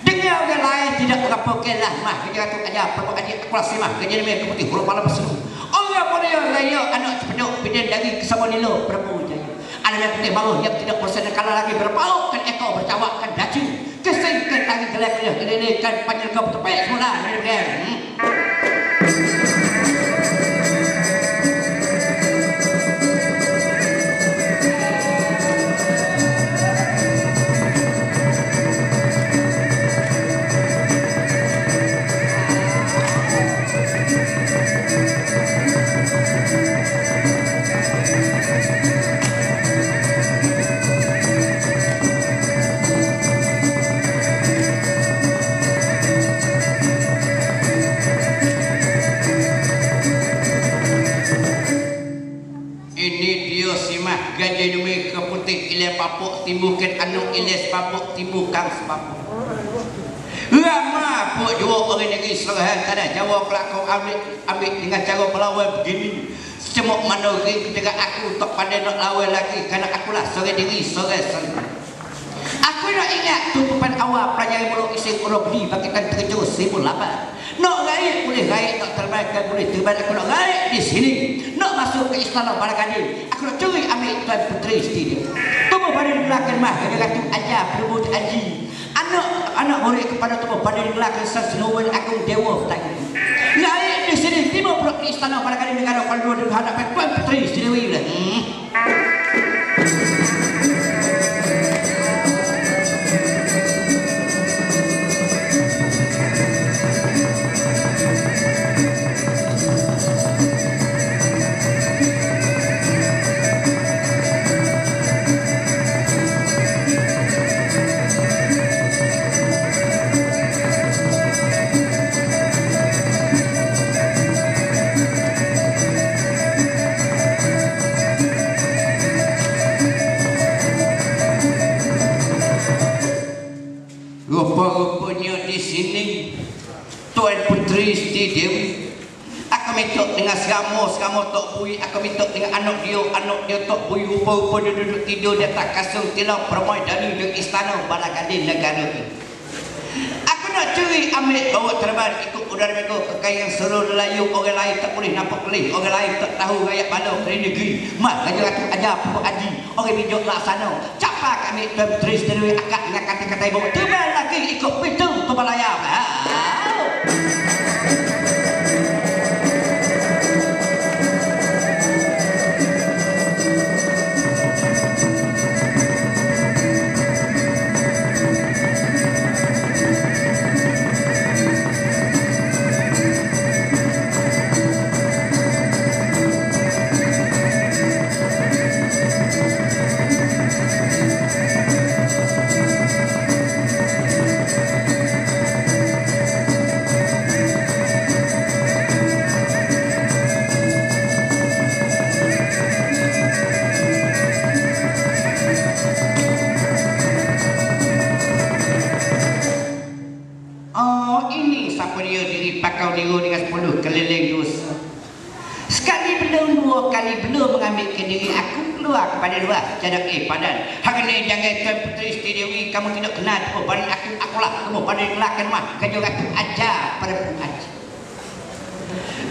Dengan orang lain tidak merapakanlah mah kerja tu aja perbuat aja aku rasa mah kerja ni Mereka Putih belum malam berseru. Orang boleh raya anak cepedok pindah presiden dari Kesamonilo Prabu Jaya. Ada yang penting baru yang tidak bosan kalah lagi berpautkan ekor bercawakkan daju. Kesingkan tangan gelap-gelap ini kan panjang kau tepek semula. Gajah demi keputih ilah papuk timbulkan anu iles papuk timbulkan sepapuk. Lama pun dua orang negeri serahan kadang Jawa kelakau ambil dengan cara melawan begini. Semua manori ketika aku tak pandai nak lawan lagi kerana akulah seorang diri seorang sendiri. Aku nak ingat tumpuan awal pelajari mulut isi kurang beli bagikan terkejut simul lapar. Nak gaib boleh gaib, nak terbaikan boleh terbaikan. Aku nak gaib di sini. Nak masuk ke istana Balagadi. Aku nak curi ambil Tuan Puteri Studio. Tubuh pada di belakang mah kena kata ajar Prabu Haji. Anak murid kepada tubuh pada di belakang Senowon Agung Dewa tadi. Gaib di sini timur pula di istana Balagadi negara Kuala di hadapan Tuan Puteri Studio lah. Rupa-rupanya di sini Tuan Puteri Siti Dewi. Aku minta dengan serama Tok Bui. Aku minta dengan anak dia Tok Bui. Rupa-rupa dia duduk tidur di atas kasur tilau permaidani di istana Balagadi negara ini. Aku nak curi ambil bawa terbang ikut udara minggu kekayaan seluruh Melayu. Orang lain tak boleh nampak pelih. Orang lain tak tahu rakyat balau dari negeri. Mak Raja Ratu ajar Prabu Haji. Orang bijak laksana. Capa kami Tuan Puteri Siti akak dengan kata-kata ibu. Terbang lagi ikut pintu tu balaya. Pakau diri dengan 10 keliling dosa. Sekali belum, 2 kali belum mengambil ke diri aku keluar kepada luar. Cadang padan. Hari ini jangan Tuan Puteri Siti Dewi kamu tidak kenal pada akulah kamu pada belakang mah. Kajau aku ajar pada Prabu Haji.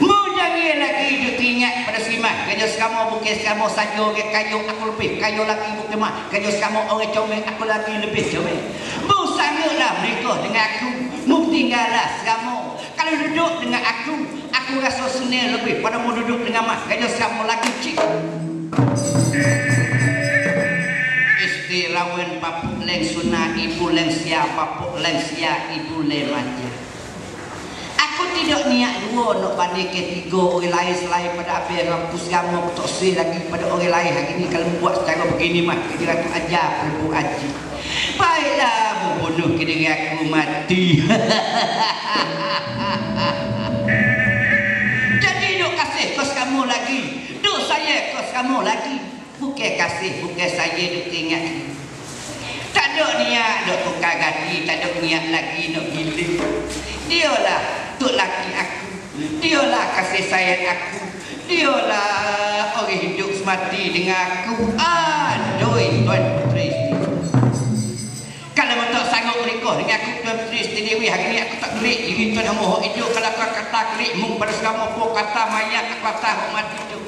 Mu jangan lagi duk ingat pada simah. Kajau kamu bukan kamu saja ke kayu aku lebih kayu lagi bukan mah. Kajau kamu orang comel aku lagi lebih comel. Mu sangatlah mereka dengan aku. Mu tinggallah kamu. Kalau duduk dengan aku rasa senang lebih pada mau duduk dengan mak. Kaya siapa lagi cik. Istirawan papuk leng sunah ibu leng sia papuk leng sia ibu leng maja. Aku tidak niat dua nak banding ke 3 orang lain selain pada abis rampus kamu aku tak sih lagi pada orang lain hari ini kalau buat secara begini mah kira tu ajar Prabu Haji. Baiklah membunuh ke diri aku mati. Jadi duk kasih kos kamu lagi. Duk saya kos kamu lagi. Bukan kasih, bukan saya duk ingat. Tak ada niat duk tukar ganti, tak ada niat lagi nak giling. Dialah tuk laki aku. Dialah kasih sayang aku. Dialah orang hidup semati dengan aku. Aduh Tuan Puteri. Kalau tak sanggup menikah dengan aku Tuan Puteri Siti Dewi hari ini aku tak gelik diri Tuan Hamoh hidup. Kalau aku kata gelik mung pada sekamu pun kata mayat aku kata mati tu.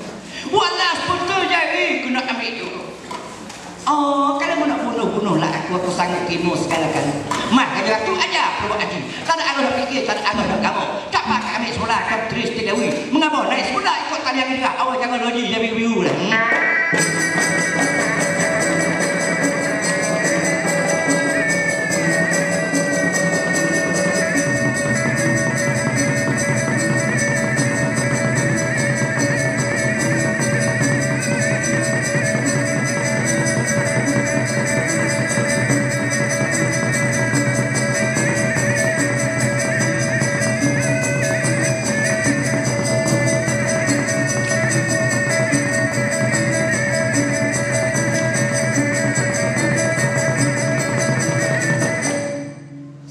Walas putus duit dulu. Oh, kalau nak bunuh-bunuh lah aku sanggup kimo segala-galanya. Maka dia tu aja perlu haji. Tak ada agak nak fikir, tak ada agak nak kamu. Tak pakai ambil sekolah ke Kristi Dewi. Mengapa naik sekolah ikut talian dia? Awak jangan loji dia biru lah.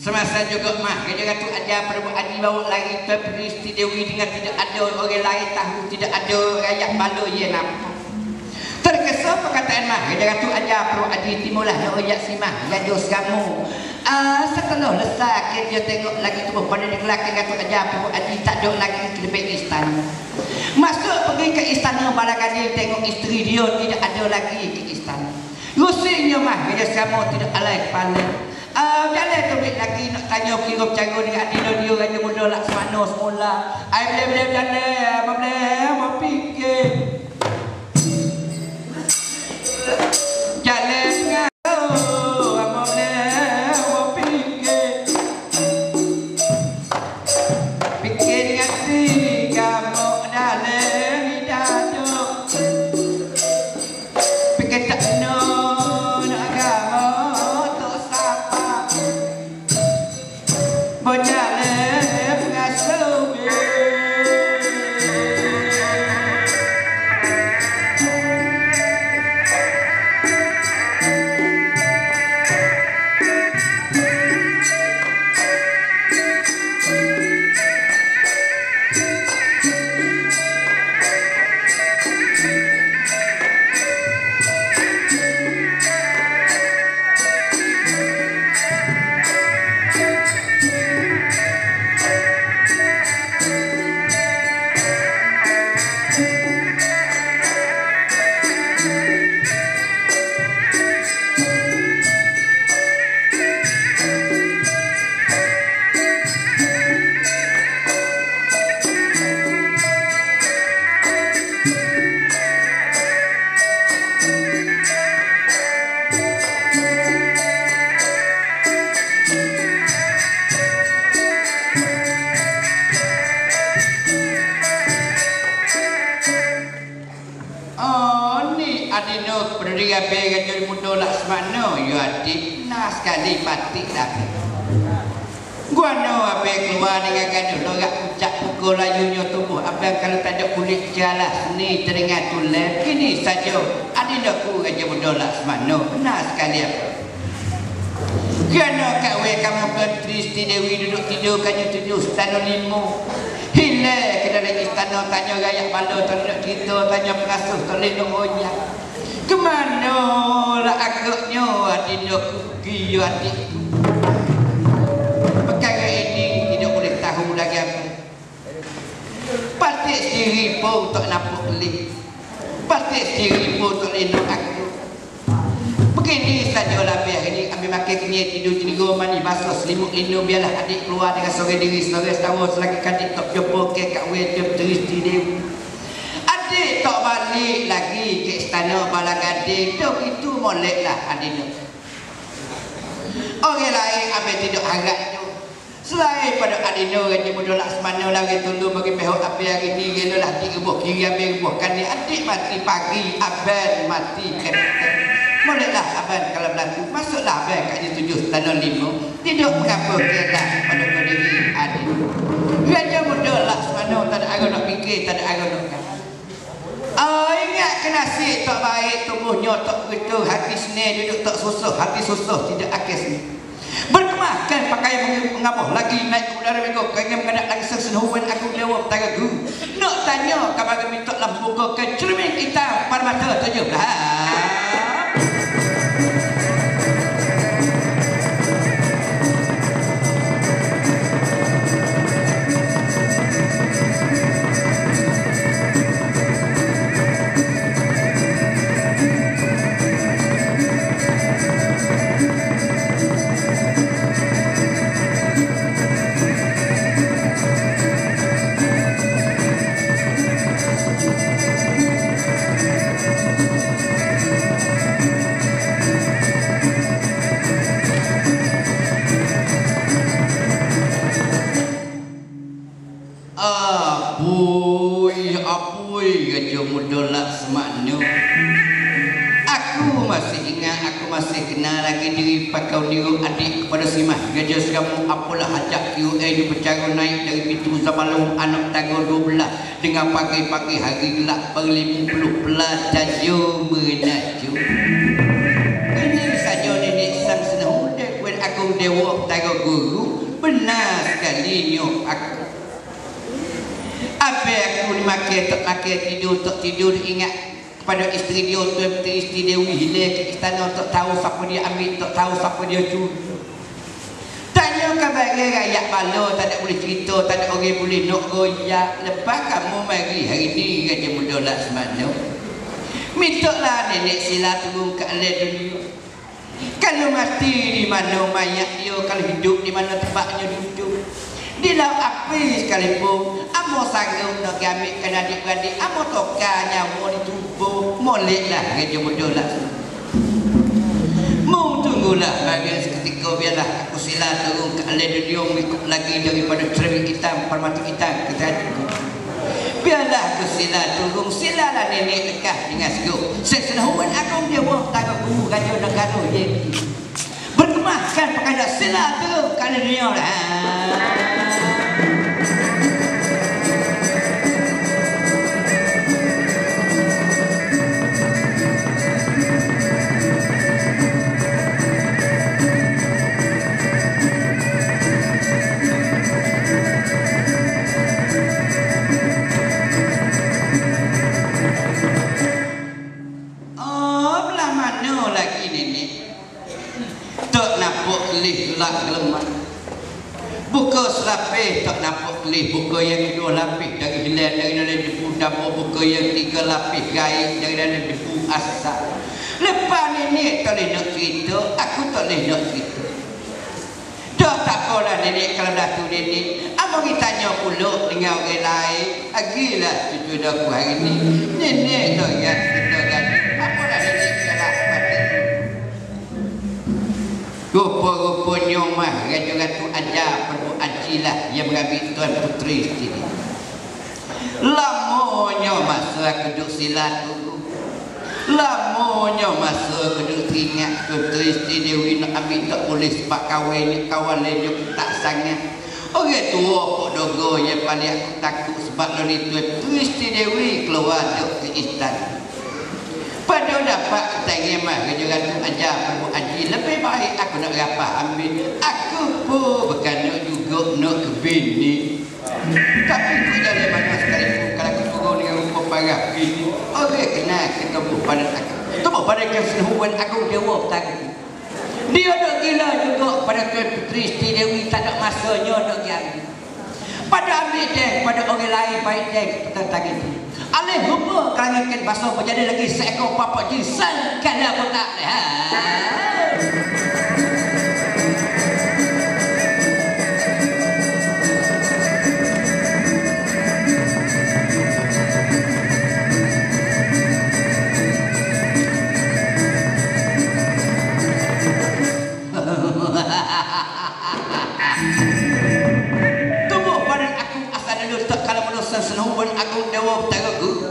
Semasa juga mah kerja tu aja perbuat haji bawa lari ke Kristi Dewi dengan tidak ada orang lain tahu, tidak ada rakyat bala ye nampak. Terkesan perkataan mah kerja tu aja perbuat haji timulah nak ayat simah gaduh seramu. Setelah lesar kerja tengok lagi tu pada di kelakang tu aja perbuat haji tak ada lagi ke depan istana. Masuk pergi ke istana Balagadi tengok isteri dia tidak ada lagi ke istana. Rusingnya mah kerja seramu tidak alai kepala. Jalan tu lagi nak tanya kira cara dengan adina dia raja muda Laksmana semula. Ai boleh jalan, boleh fikir. Jalan dengan Raja muda Laksmana ya adik nah sekali batik dah. Gua no abe keluar dengan gaduh lorak pucak pukul layunya tubuh abang kalau tak ada kulit jalah seni teringat tulen kini saja adindaku Raja muda Laksmana benar sekali apa. Kerana kat we kamu bulan Kristi Dewi duduk tidur kanyu 7 istana 5 hilang ke dalam istana tanya rakyat bala tak cerita tanya pengasuh tak lelong oyak. Kemana lah agaknya adindaku pergi ya adikku. Perkara ini tidak boleh tahu lagi apa. Pasti sendiri pun tak nampak pelik. Pasti sendiri pun tak lindung aku. Begini sajalah biar ini ambil makan kenyai tidur tidur mani basuh selimut lindung biarlah adik keluar dengan sore diri sore setahun selagi adik tak jumpa ke kat wajah Kristi Dewi. Adik tak balik lagi ke istana Balagadi tu itu moleklah adik tu. Orang lain ambil tidak harap tu. Selain pada adina Raja muda Laksmana lagi tunduk bagi pihak api hari ni gelah digebuh kiri ambil gebuh kan adik mati pagi abang mati kan. Moleklah abang kalau berlaku masuklah abang kat 7 istana 5 tidak mengapa kelah pada diri adik. Raja muda Laksmana tak ada arah nak fikir tak ada arah nak kata. Ingat ke nasib tak baik tubuhnya tak begitu hati seni duduk tak susah hati susah tidak akis ni berkemakan pakai mengapa lagi naik ke udara mereka kaya mengadap lagi sesenuhan aku dewa petara guru nak tanya kabar minta lah buka ke cermin hitam pada mata 17. Oi, Raja Muda Laksmana. Aku masih ingat, aku masih kenal lagi diri pakau niru adik kepada si Mas Raja Seramu. Apalah ajak QA di bercara naik dari pintu Zamalung anak tanggal 12 dengan pagi-pagi hari gelap ber-50 pelajar jom menaju. Ini saja nenek sang senang muda kuat aku dewa tanggal guru. Benar sekali nyok aku. Apa aku dimakai tak makai tidur tak tidur ingat kepada isteri dia, Tuan Puteri Isteri Dewi hilang ke istana, tak tahu siapa dia ambil, tak tahu siapa dia curi. Tanya kabar rakyat bala, tak ada boleh cerita, tak ada orang boleh nak goyak. Lepas kamu mari hari ni Raja Muda Laksmana, mintalah nenek sila turun ke alam dunia. Kalau mati di mana mayat dia, kalau hidup di mana tempatnya duduk. Di laut api sekalipun, amo sanggup nak ambilkan adik-beradik, amo tokar nyawa di tubuh. Moleklah Raja Muda Laksmana. Mau tunggulah bagian seketika, biarlah aku sila turun ke alam dunia mengikut lagi daripada cermin hitam, permata hitam ke hatiku. Biarlah aku sila turun, silalah nenek lekah dengan segera. Sesenahuan agung dewa tangga guru Raja Negara Yeti. Berkemahkan perkara sila turun ke alam dunia lah. Buka selapis tak nampak kelih. Buka yang kedua lapis dari hilang dari dalam debu dapur. Buka yang tiga lapis gaib dari dalam debu asal. Lepas nenek tak boleh nak cerita, aku tak boleh nak cerita. Dah tak apalah nenek kalau dah tu nenek. Abang kita tanya pula dengan orang lain. Agilah cucu aku hari ni. Nenek tak yang cerita kan. Apalah nenek kalah mati. Rupa-rupanya mah Raja-Ratu ajar perlu ajilah yang mengambil Tuan Puteri sendiri. Lamanya masa aku duduk silat dulu. Lamanya masa aku duduk teringat Tuan Puteri Isteri Dewi nak ambil tak boleh sebab kawan dia tak sangat. Orang tua pok dogo yang paling aku takut sebab dari Tuan Puteri Isteri Dewi keluar duduk ke istana. Pada dapat tanya mah Raja-Ratu ajar perlu aji, lebih baik aku nak rapah ambil. Aku pun bukan nak juga nak ke bini. Tapi aku jalan mana sekalipun kalau aku turun dengan rupa parah begini, orang kenal ketemu pada aku. Temu pada keseluruhan aku dewa tadi. Dia nak gila juga pada Tuan Puteri Isteri Dewi, tak ada masanya nak gila. Pada ambil dia, pada orang lain baik dia tentang itu. Alih rupa kelangikan basuh menjadi lagi seekor papak jinsan kalau aku tak lihat. Senahuan aku dewa utara guru.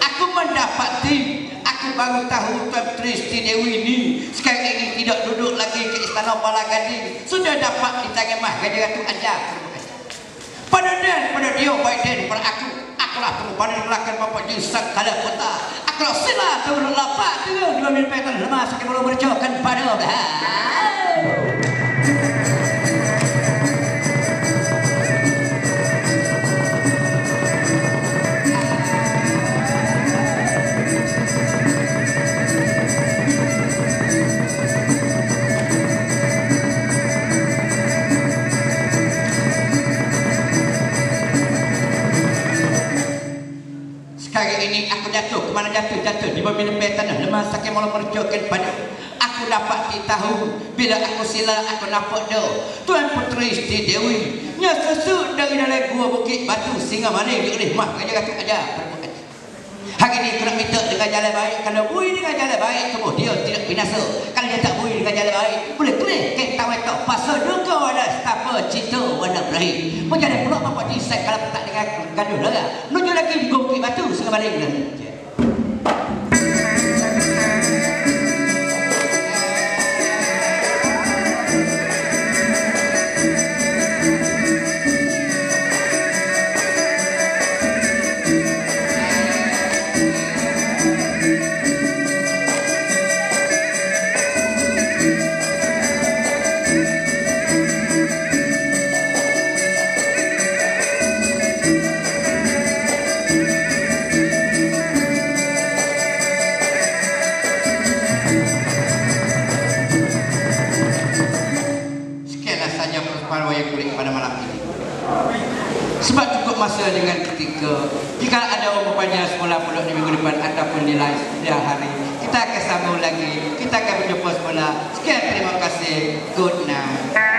Aku mendapati, aku baru tahu Tuan Puteri Isteri Dewi ini sekarang ini tidak duduk lagi ke istana Bala Gading. Sudah dapat di tangan mah Raja-Ratu ajar. Pada dia baik dia pada aku. Akulah perubahan belakang bapak jinsak kala kota. Akulah sila turun lapak turun 2 mil petan lemas sakit belum bercokan pada ini aku jatuh, kemana jatuh di bawah minyak tanah lemas sakit malam mercokan pada aku dapat tahu bila aku sila aku nampak dia Tuan Puteri Isteri Dewi nyasuk dari dalam gua bukit batu singa maning oleh mah Raja-Ratu ajar. Hari ini kena minta dengan jalan baik. Kalau bui dengan jalan baik, kemudian tidak binasa. Kalau dia tak bui dengan jalan baik, boleh klik kita wetok pasal duka ada stapa cinta warna berakhir. Menjadi pula bapak disek kalau tak dengan gaduh lega. Nuju lagi gongki batu setengah balik. Sebab cukup masa dengan ketika jika ada umpamanya sekolah pula di minggu depan ataupun di lain hari, kita akan sambung lagi, kita akan berjumpa semula. Sekian, terima kasih, good night.